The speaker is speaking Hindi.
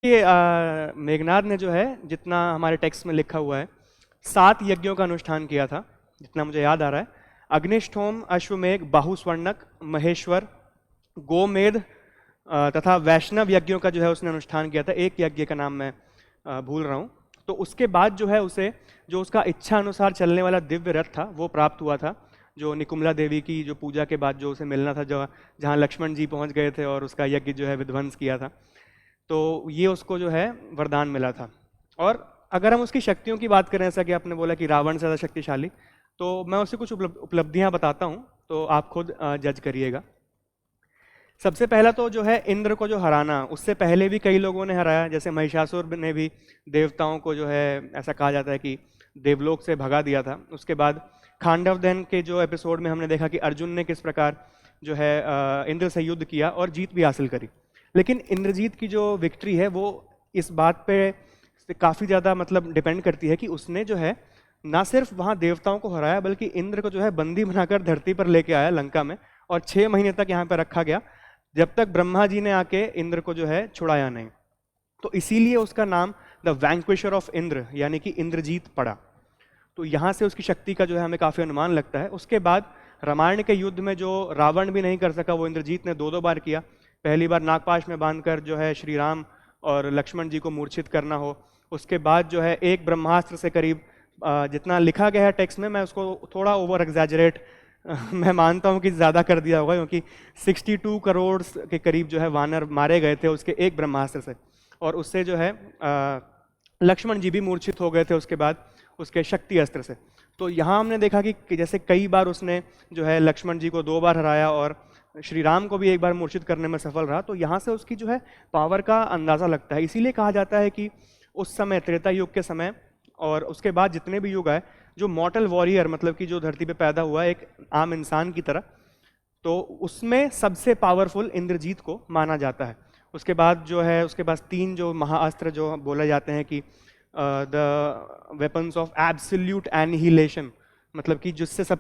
ये मेघनाद ने जो है जितना हमारे टेक्स्ट में लिखा हुआ है 7 यज्ञों का अनुष्ठान किया था, जितना मुझे याद आ रहा है। अग्निष्ठोम, अश्वमेघ, बाहुस्वर्णक, महेश्वर, गोमेध तथा वैष्णव यज्ञों का जो है उसने अनुष्ठान किया था। एक यज्ञ का नाम मैं भूल रहा हूँ। तो उसके बाद जो है उसे जो उसका इच्छा अनुसार चलने वाला दिव्य रथ था वो प्राप्त हुआ था, जो निकुम्ला देवी की जो पूजा के बाद जो उसे मिलना था, जो जहाँ लक्ष्मण जी पहुँच गए थे और उसका यज्ञ जो है विध्वंस किया था। तो ये उसको जो है वरदान मिला था। और अगर हम उसकी शक्तियों की बात करें, जैसा कि आपने बोला कि रावण से ज़्यादा शक्तिशाली, तो मैं उससे कुछ उपलब्धियां बताता हूँ, तो आप खुद जज करिएगा। सबसे पहला तो जो है इंद्र को जो हराना, उससे पहले भी कई लोगों ने हराया, जैसे महिषासुर ने भी देवताओं को जो है ऐसा कहा जाता है कि देवलोक से भगा दिया था। उसके बाद खांडव दहन के जो एपिसोड में हमने देखा कि अर्जुन ने किस प्रकार जो है इंद्र से युद्ध किया और जीत भी हासिल करी। लेकिन इंद्रजीत की जो विक्ट्री है वो इस बात पे काफ़ी ज़्यादा मतलब डिपेंड करती है कि उसने जो है ना सिर्फ वहाँ देवताओं को हराया, बल्कि इंद्र को जो है बंदी बनाकर धरती पर लेके आया लंका में, और 6 महीने तक यहाँ पर रखा गया, जब तक ब्रह्मा जी ने आके इंद्र को जो है छुड़ाया नहीं। तो इसीलिए उसका नाम द वैंक्विशर ऑफ इंद्र यानी कि इंद्रजीत पड़ा। तो यहाँ से उसकी शक्ति का जो है हमें काफ़ी अनुमान लगता है। उसके बाद रामायण के युद्ध में जो रावण भी नहीं कर सका वो इंद्रजीत ने 2-2 बार किया। पहली बार नागपाश में बांधकर जो है श्री राम और लक्ष्मण जी को मूर्छित करना हो। उसके बाद जो है एक ब्रह्मास्त्र से करीब जितना लिखा गया है टेक्स्ट में, मैं उसको थोड़ा ओवर एग्जैजरेट मैं मानता हूँ कि ज़्यादा कर दिया होगा, क्योंकि 62 करोड़ के करीब जो है वानर मारे गए थे उसके एक ब्रह्मास्त्र से, और उससे जो है लक्ष्मण जी भी मूर्छित हो गए थे उसके बाद उसके शक्ति अस्त्र से। तो यहाँ हमने देखा कि जैसे कई बार उसने जो है लक्ष्मण जी को 2 बार हराया और श्री राम को भी एक बार मूर्छित करने में सफल रहा। तो यहाँ से उसकी जो है पावर का अंदाज़ा लगता है। इसीलिए कहा जाता है कि उस समय त्रेता युग के समय और उसके बाद जितने भी युग आए, जो मॉर्टल वॉरियर मतलब कि जो धरती पे पैदा हुआ एक आम इंसान की तरह, तो उसमें सबसे पावरफुल इंद्रजीत को माना जाता है। उसके बाद जो है उसके पास 3 जो महाअस्त्र जो बोले जाते हैं कि the weapons of absolute annihilation, मतलब कि जिससे सब